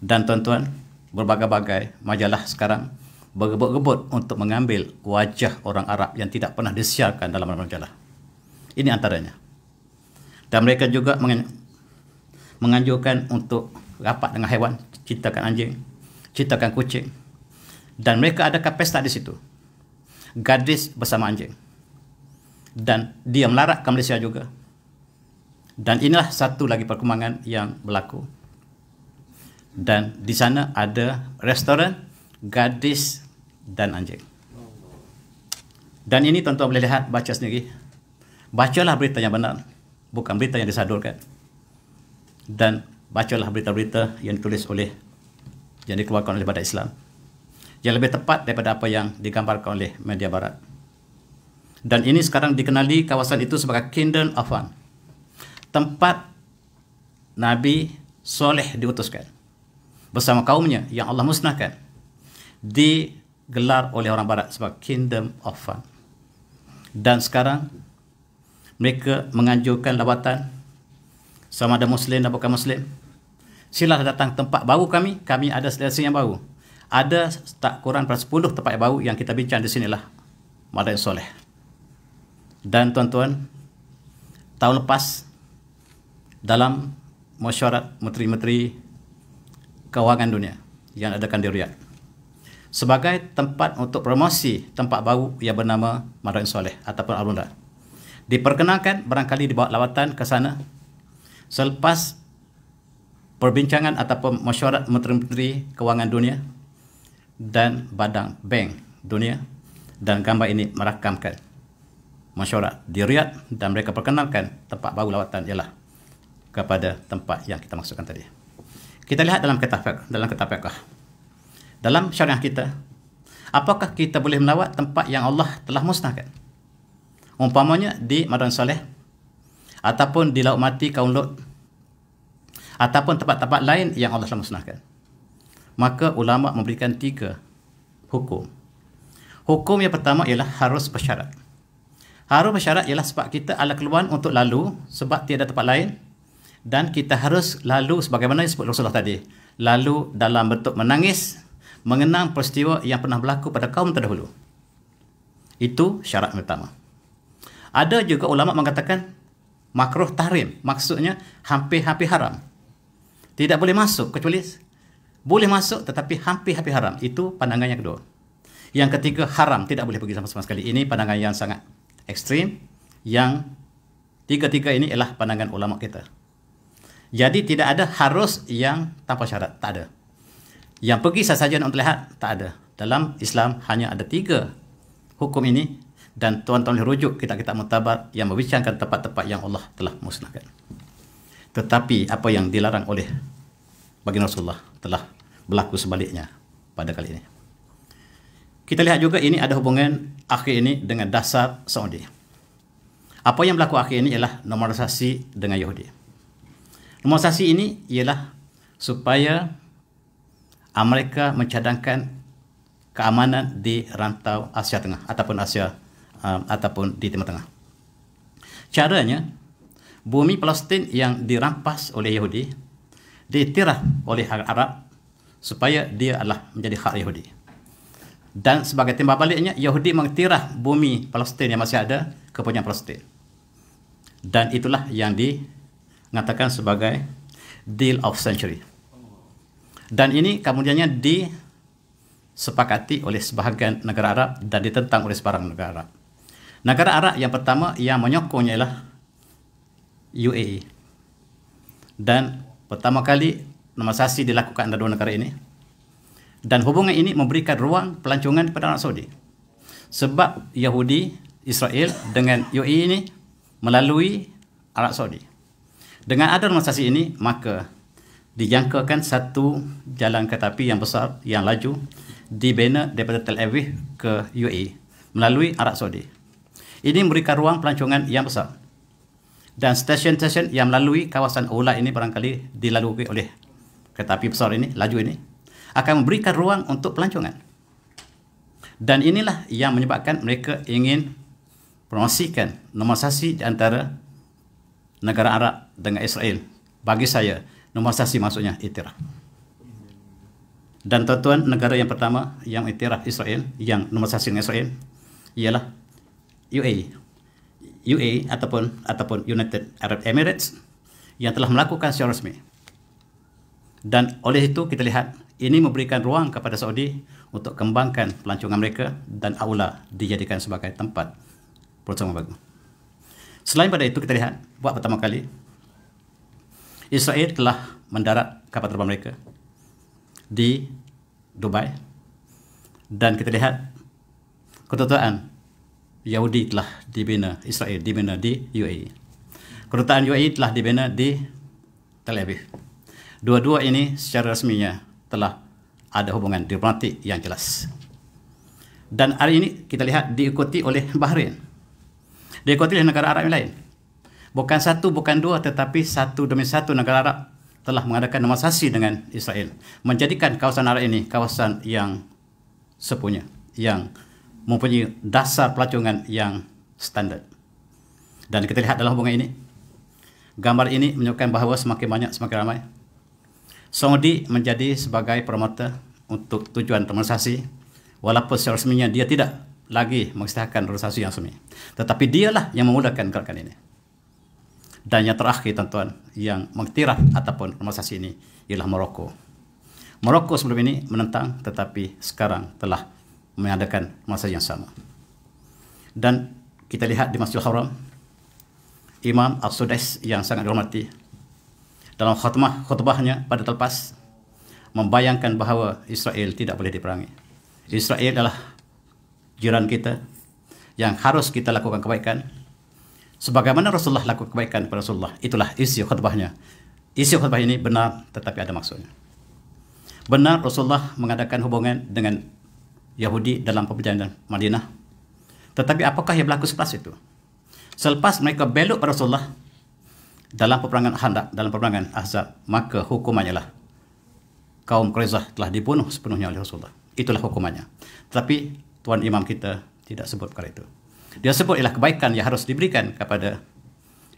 Dan tuan-tuan, berbagai-bagai majalah sekarang berebut-rebut untuk mengambil wajah orang Arab yang tidak pernah disiarkan dalam majalah. Ini antaranya. Dan mereka juga menganjurkan untuk rapat dengan haiwan, ciptakan anjing, ciptakan kucing. Dan mereka adakan pesta di situ. Gadis bersama anjing. Dan dia melarat ke Malaysia juga. Dan inilah satu lagi perkembangan yang berlaku. Dan di sana ada restoran, gadis dan anjing. Dan ini tuan-tuan boleh lihat, baca sendiri. Bacalah berita yang benar, bukan berita yang disadurkan. Dan bacalah berita-berita yang ditulis oleh, yang dikeluarkan oleh Badan Islam, yang lebih tepat daripada apa yang digambarkan oleh media barat. Dan ini sekarang dikenali kawasan itu sebagai Kingdom of Fun, tempat Nabi Soleh diutuskan bersama kaumnya yang Allah musnahkan, digelar oleh orang barat sebagai Kingdom of Fun. Dan sekarang mereka menganjurkan lawatan, sama ada Muslim dan bukan Muslim. Silalah datang tempat baru kami ada selesa yang baru. Ada tak kurang pada 10 tempat yang baru yang kita bincang di sinilah Madain Soleh. Dan tuan-tuan, tahun lepas dalam mesyuarat Menteri-Menteri Kewangan Dunia yang adakan di Riyadh, sebagai tempat untuk promosi tempat baru yang bernama Madain Soleh ataupun Al-Munda, diperkenalkan barangkali dibawa lawatan ke sana selepas perbincangan ataupun mesyuarat Menteri-Menteri Kewangan Dunia dan Badan Bank Dunia, dan gambar ini merakamkan mesyuarat di Riyadh, dan mereka perkenalkan tempat baru lawatan ialah kepada tempat yang kita maksudkan tadi. Kita lihat dalam kitab fiqh, dalam syariah kita, apakah kita boleh melawat tempat yang Allah telah musnahkan? Umpamanya di Madain Soleh, ataupun di Laut Mati kaum Lut, ataupun tempat-tempat lain yang Allah telah musnahkan. Maka ulama memberikan 3 hukum. Hukum yang pertama ialah harus bersyarat. Harus bersyarat ialah sebab kita ada keluar untuk lalu sebab tiada tempat lain, dan kita harus lalu sebagaimana disebut Rasulullah tadi, lalu dalam bentuk menangis, mengenang peristiwa yang pernah berlaku pada kaum terdahulu. Itu syarat pertama. Ada juga ulama mengatakan makruh tahrim, maksudnya hampir-hampir haram. Tidak boleh masuk, kecuali boleh masuk tetapi hampir-hampir haram. Itu pandangan yang kedua. Yang ketiga, haram, tidak boleh pergi sama sekali. Ini pandangan yang sangat ekstrim. Yang tiga-tiga ini ialah pandangan ulama kita. Jadi tidak ada harus yang tanpa syarat, tak ada. Yang pergi sahaja untuk lihat, tak ada. Dalam Islam hanya ada 3 hukum ini, dan tuan-tuan boleh rujuk kitab-kitab mutabar yang membincangkan tempat-tempat yang Allah telah musnahkan. Tetapi apa yang dilarang oleh baginda Rasulullah telah berlaku sebaliknya pada kali ini. Kita lihat juga ini ada hubungan akhir ini dengan dasar Saudi. Apa yang berlaku akhir ini ialah normalisasi dengan Yahudi. Normalisasi ini ialah supaya Amerika mencadangkan keamanan di rantau Asia Tengah ataupun Asia ataupun di Timur Tengah. Caranya, bumi Palestin yang dirampas oleh Yahudi diiktiraf oleh Arab supaya dia adalah menjadi hak Yahudi. Dan sebagai timbal baliknya, Yahudi mengiktiraf bumi Palestin yang masih ada kepunyaan Palestin. Dan itulah yang mengatakan sebagai Deal of Century. Dan ini kemudiannya disepakati oleh sebahagian negara Arab dan ditentang oleh sebarang negara Arab. Negara Arab yang pertama yang menyokongnya ialah UAE. Dan pertama kali normalisasi dilakukan antara 2 negara ini. Dan hubungan ini memberikan ruang pelancongan kepada Arab Saudi. Sebab Yahudi, Israel dengan UAE ini melalui Arab Saudi. Dengan ada normalisasi ini, maka dijangkakan satu jalan kereta api yang besar, yang laju, dibina daripada Tel Aviv ke UAE melalui Arab Saudi. Ini memberikan ruang pelancongan yang besar. Dan stesen-stesen yang melalui kawasan Aula ini barangkali dilalui oleh kereta api besar ini, laju ini, akan memberikan ruang untuk pelancongan. Dan inilah yang menyebabkan mereka ingin promosikan normalisasi di antara negara Arab dengan Israel. Bagi saya, normalisasi maksudnya iktiraf. Dan tuan-tuan, negara yang pertama yang iktiraf Israel, yang normalisasi dengan Israel, ialah UAE. UAE ataupun United Arab Emirates yang telah melakukan secara resmi. Dan oleh itu kita lihat ini memberikan ruang kepada Saudi untuk kembangkan pelancongan mereka, dan Aula dijadikan sebagai tempat pertemuan baru. Selain pada itu kita lihat buat pertama kali Israel telah mendarat kapal terbang mereka di Dubai, dan kita lihat kedutaan Yahudi telah dibina, Israel dibina di UAE. Kedutaan UAE telah dibina di Tel Aviv. Dua-dua ini secara resminya telah ada hubungan diplomatik yang jelas. Dan hari ini kita lihat diikuti oleh Bahrain. Diikuti oleh negara Arab yang lain. Bukan satu, bukan dua, tetapi satu demi satu negara Arab telah mengadakan demonstrasi dengan Israel. Menjadikan kawasan Arab ini kawasan yang sepunya, yang mempunyai dasar pelancungan yang standard. Dan kita lihat dalam hubungan ini, gambar ini menunjukkan bahawa semakin banyak, semakin ramai. Saudi menjadi sebagai promotor untuk tujuan demonstrasi, walaupun secara resminya dia tidak lagi mengisytiharkan demonstrasi yang resmi. Tetapi dialah yang memudahkan gerakan ini. Dan yang terakhir, tuan-tuan, yang mengiktiraf ataupun demonstrasi ini ialah Morocco. Morocco sebelum ini menentang, tetapi sekarang telah mengadakan masa yang sama. Dan kita lihat di Masjidil Haram, Imam Al-Sudais yang sangat dihormati dalam khutbahnya pada terlepas membayangkan bahawa Israel tidak boleh diperangi. Israel adalah jiran kita yang harus kita lakukan kebaikan sebagaimana Rasulullah lakukan kebaikan kepada Rasulullah. Itulah isi khutbahnya. Isi khutbah ini benar, tetapi ada maksudnya. Benar Rasulullah mengadakan hubungan dengan Yahudi dalam perjalanan Madinah. Tetapi apakah yang berlaku selepas itu? Selepas mereka belok pada Rasulullah dalam peperangan Khandaq, dalam peperangan Ahzab, maka hukumannya lah kaum Quraisyah telah dibunuh sepenuhnya oleh Rasulullah. Itulah hukumannya. Tetapi Tuan Imam kita tidak sebut perkara itu. Dia sebut ialah kebaikan yang harus diberikan kepada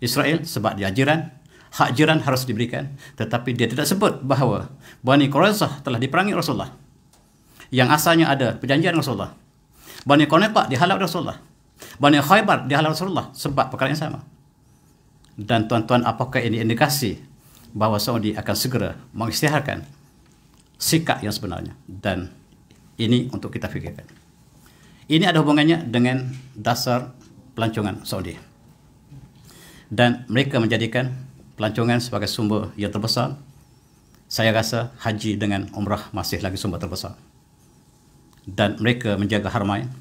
Israel sebab dia jiran. Hak jiran harus diberikan. Tetapi dia tidak sebut bahawa Bani Quraisyah telah diperangi Rasulullah, yang asalnya ada perjanjian Rasulullah. Bani Quraisyah dihalau Rasulullah. Bani Khaybar dihalau Rasulullah sebab perkara yang sama. Dan tuan-tuan, apakah ini indikasi bahawa Saudi akan segera mengisytiharkan sikap yang sebenarnya? Dan ini untuk kita fikirkan. Ini ada hubungannya dengan dasar pelancongan Saudi. Dan mereka menjadikan pelancongan sebagai sumber yang terbesar. Saya rasa haji dengan umrah masih lagi sumber terbesar. Dan mereka menjaga Haramain.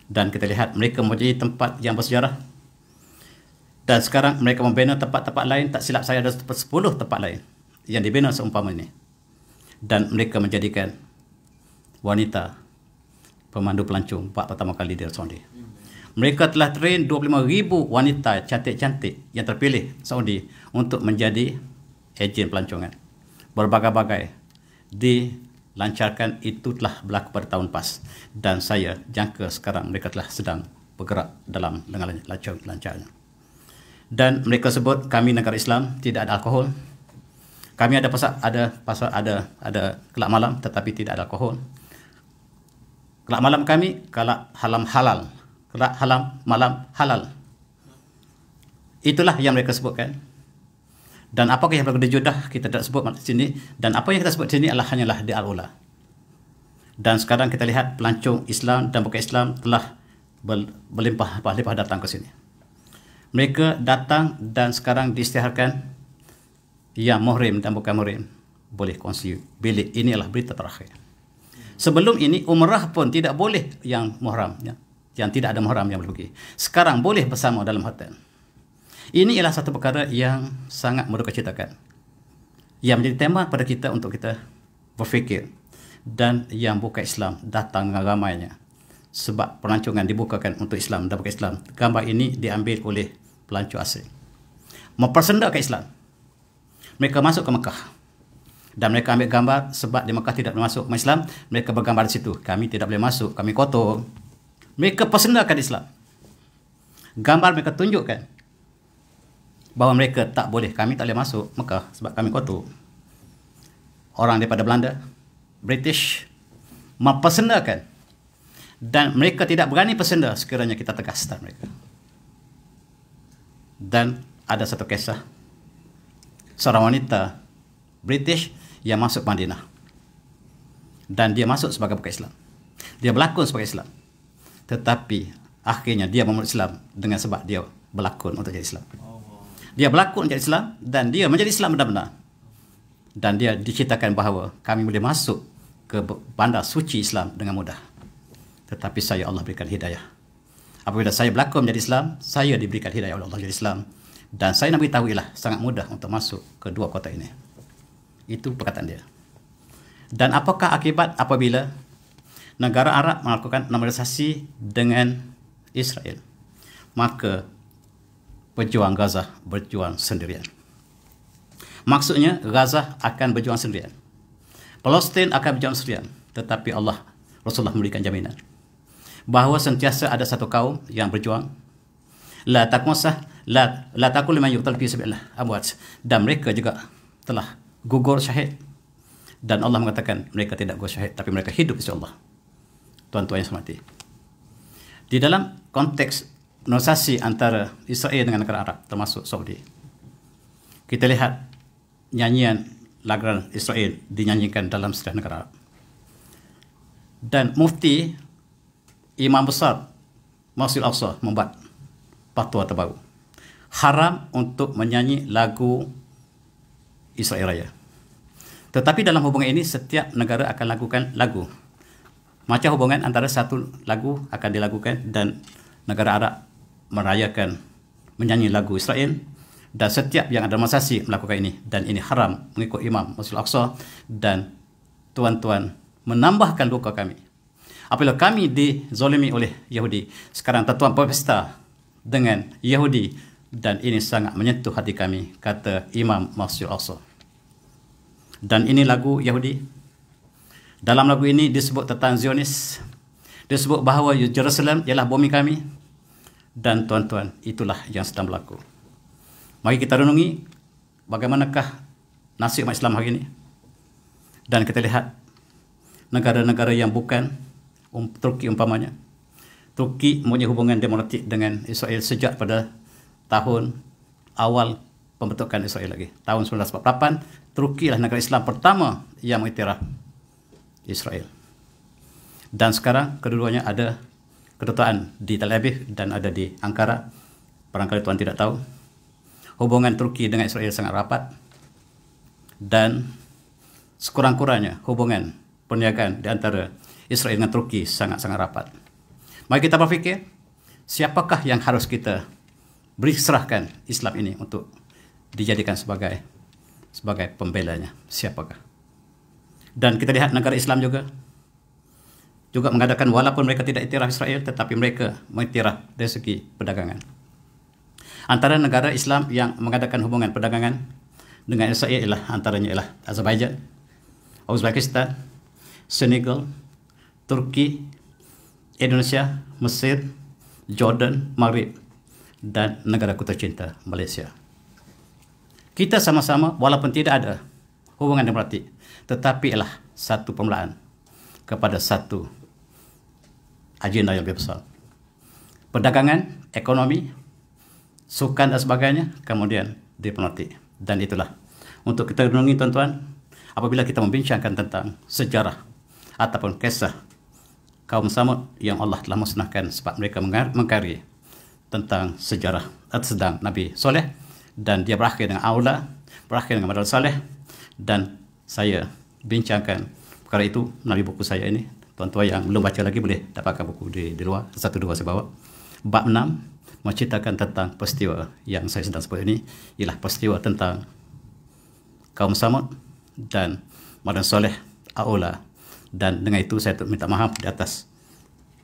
Dan kita lihat mereka mempunyai tempat yang bersejarah. Dan sekarang mereka membina tempat-tempat lain. Tak silap saya ada 10 tempat lain yang dibina seumpama ini. Dan mereka menjadikan wanita pemandu pelancong buat pertama kali di Saudi. Mereka telah train 25,000 wanita cantik-cantik yang terpilih Saudi untuk menjadi ejen pelancongan. Berbagai-bagai dilancarkan. Itu telah berlaku pada tahun pas. Dan saya jangka sekarang mereka telah sedang bergerak dengan lancarnya. Dan mereka sebut kami negara Islam tidak ada alkohol. Kami ada kelab malam tetapi tidak ada alkohol. Kelab malam kami kelab halal. Kelab malam halal. Itulah yang mereka sebutkan. Dan apakah yang berlaku di Jeddah kita tidak sebut di sini. Dan apa yang kita sebut di sini hanyalah di Al-Ula. Dan sekarang kita lihat pelancong Islam dan bukan Islam telah berlimpah datang ke sini. Mereka datang dan sekarang diisytiharkan yang muhrim dan bukan muhrim boleh kongsi bilik. Ini adalah berita terakhir. Sebelum ini umrah pun tidak boleh yang muhram, yang tidak ada muhram yang boleh pergi. Sekarang boleh bersama dalam hotel. Ini ialah satu perkara yang sangat mendukacitakan, yang menjadi tema pada kita untuk kita berfikir. Dan yang bukan Islam datang dengan ramainya sebab pelancongan dibukakan untuk Islam dan bukan Islam. Gambar ini diambil oleh pelancong asing mempersendakan Islam. Mereka masuk ke Mekah dan mereka ambil gambar sebab di Mekah tidak boleh masuk Islam. Mereka bergambar di situ, kami tidak boleh masuk, kami kotor. Mereka persendakan Islam. Gambar mereka tunjukkan bahawa mereka tak boleh, kami tak boleh masuk Mekah sebab kami kotor. Orang daripada Belanda, British mempersendakan, dan mereka tidak berani persenda sekiranya kita tegas start mereka. Dan ada satu kisah seorang wanita British yang masuk Madinah dan dia masuk sebagai bukan Islam. Dia berlakon sebagai Islam, tetapi akhirnya dia memeluk Islam dengan sebab dia berlakon untuk jadi Islam. Dia berlakon untuk jadi Islam dan dia menjadi Islam benar-benar. Dan dia diceritakan bahawa kami boleh masuk ke bandar suci Islam dengan mudah. Tetapi saya Allah berikan hidayah. Apabila saya berlaku menjadi Islam, saya diberikan hidayah oleh Allah jadi Islam. Dan saya nak beritahu ialah sangat mudah untuk masuk ke dua kota ini. Itu perkataan dia. Dan apakah akibat apabila negara Arab melakukan normalisasi dengan Israel? Maka pejuang Gaza berjuang sendirian. Maksudnya Gaza akan berjuang sendirian, Palestin akan berjuang sendirian. Tetapi Rasulullah memberikan jaminan bahawa sentiasa ada satu kaum yang berjuang. La takul liman yuqtal fi sabilillah amwat. Dan mereka juga telah gugur syahid. Dan Allah mengatakan mereka tidak gugur syahid, tapi mereka hidup di sisi Allah. Tuan-tuan yang hormati, di dalam konteks normalisasi antara Israel dengan negara Arab termasuk Saudi, kita lihat nyanyian lagu Israel dinyanyikan dalam setiap negara Arab. Dan mufti Imam Besar Masjid Al-Aqsa membuat fatwa terbaru, haram untuk menyanyi lagu Israel Raya. Tetapi dalam hubungan ini setiap negara akan lakukan lagu. Macam hubungan antara satu lagu akan dilakukan dan negara Arab merayakan menyanyi lagu Israel, dan setiap yang ada normalisasi melakukan ini, dan ini haram mengikut Imam Masjid Al-Aqsa. Dan tuan-tuan, menambahkan luka kami apabila kami dizalimi oleh Yahudi. Sekarang tuan-tuan berpesta dengan Yahudi, dan ini sangat menyentuh hati kami, kata Imam Masjid Al-Aqsa. Dan ini lagu Yahudi. Dalam lagu ini disebut tentang Zionis, disebut bahawa Jerusalem ialah bumi kami. Dan tuan-tuan, itulah yang sedang berlaku. Mari kita renungi bagaimanakah nasib umat Islam hari ini. Dan kita lihat negara-negara yang bukan Turki umpamanya. Turki mempunyai hubungan diplomatik dengan Israel sejak pada tahun awal pembentukan Israel lagi. Tahun 1948, Turki adalah negara Islam pertama yang mengiktiraf Israel. Dan sekarang kedua-duanya ada kedutaan di Tel Aviv dan ada di Ankara. Barangkali tuan tidak tahu, hubungan Turki dengan Israel sangat rapat, dan sekurang-kurangnya hubungan perniagaan di antara Israel dengan Turki sangat-sangat rapat. Mari kita berfikir, siapakah yang harus kita beri serahkan Islam ini untuk dijadikan sebagai pembelanya? Siapakah? Dan kita lihat negara Islam juga mengadakan, walaupun mereka tidak iktiraf Israel, tetapi mereka mengiktiraf dari segi perdagangan. Antara negara Islam yang mengadakan hubungan perdagangan dengan Israel antaranya ialah Azerbaijan, Uzbekistan, Senegal, Turki, Indonesia, Mesir, Jordan, Maghrib, dan negaraku tercinta Malaysia. Kita sama-sama, walaupun tidak ada hubungan diplomatik, tetapi ialah satu permulaan kepada satu agenda yang lebih besar. Perdagangan, ekonomi, sukan dan sebagainya, kemudian diplomatik. Dan itulah untuk kita renungi, tuan-tuan, apabila kita membincangkan tentang sejarah ataupun kisah kaum Samud yang Allah telah musnahkan sebab mereka mengkari tentang sejarah sedang Nabi Soleh, dan dia berakhir dengan Aula, berakhir dengan Madal Saleh. Dan saya bincangkan perkara itu melalui buku saya ini. Tuan-tuan yang belum baca lagi boleh dapatkan buku di luar, 1-2 saya bawa. Bab 6 menceritakan tentang peristiwa yang saya sedang sebut ini, ialah peristiwa tentang kaum Samud dan Madal Saleh, Aula. Dan dengan itu saya minta maaf di atas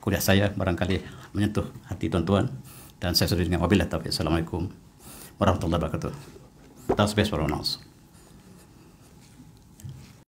kuliah saya barangkali menyentuh hati tuan-tuan, dan saya sudah dengan wabillahi taufiq. Assalamualaikum warahmatullahi wabarakatuh. Tasbih para nas.